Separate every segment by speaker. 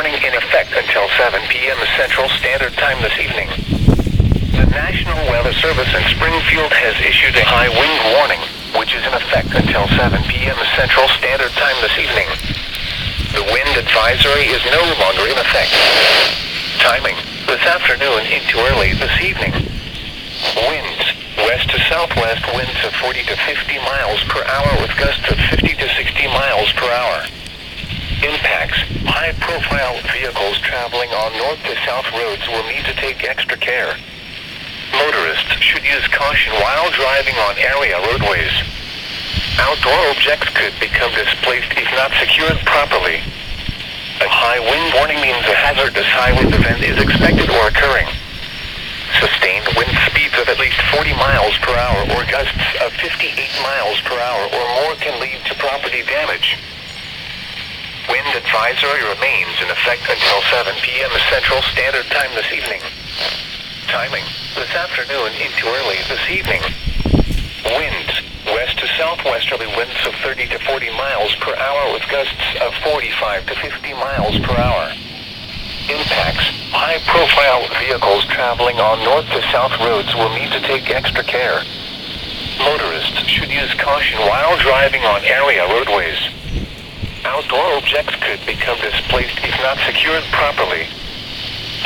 Speaker 1: warning in effect until 7 p.m. Central Standard Time this evening. The National Weather Service in Springfield has issued a high wind warning, which is in effect until 7 p.m. Central Standard Time this evening. The wind advisory is no longer in effect. Timing: this afternoon into early this evening. Winds: west to southwest winds of 40 to 50 miles per hour with gusts of 50 to 60 miles per hour. Impacts: high-profile vehicles traveling on north to south roads will need to take extra care. Motorists should use caution while driving on area roadways. Outdoor objects could become displaced if not secured properly. A high wind warning means a hazardous highway event is expected or occurring. Sustained wind speeds of at least 40 miles per hour or gusts of 58 miles per hour or more can lead to property damage. Wind advisory remains in effect until 7 p.m. Central Standard Time this evening. Timing: this afternoon into early this evening. Winds: west to southwesterly winds of 30 to 40 miles per hour with gusts of 45 to 50 miles per hour. Impacts: high-profile vehicles traveling on north to south roads will need to take extra care. Motorists should use caution while driving on area roadways. Outdoor objects could become displaced if not secured properly.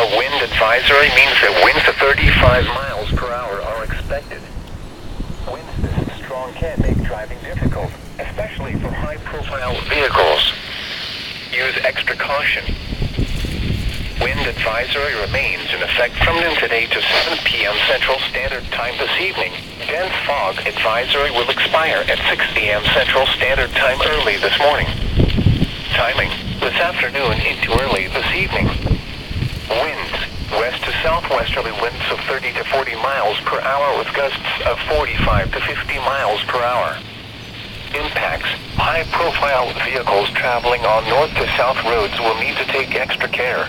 Speaker 1: A wind advisory means that winds of 35 miles per hour are expected. Winds this strong can make driving difficult, especially for high-profile vehicles. Use extra caution. Wind advisory remains in effect from noon today to 7 p.m. Central Standard Time this evening. Dense fog advisory will expire at 6 p.m. Central Standard Time early this morning. Timing: this afternoon into early this evening. Winds: west to southwesterly winds of 30 to 40 miles per hour with gusts of 45 to 50 miles per hour. Impacts: high-profile vehicles traveling on north to south roads will need to take extra care.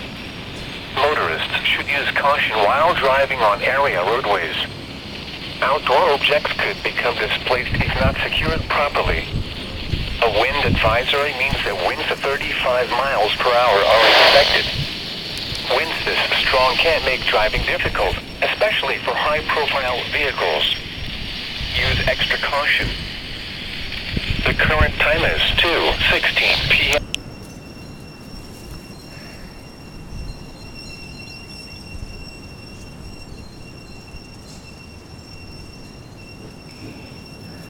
Speaker 1: Motorists should use caution while driving on area roadways. Outdoor objects could become displaced if not secured properly. A wind advisory means that winds of 35 miles per hour are expected. Winds this strong can make driving difficult, especially for high-profile vehicles. Use extra caution. The current time is 2:16 p.m.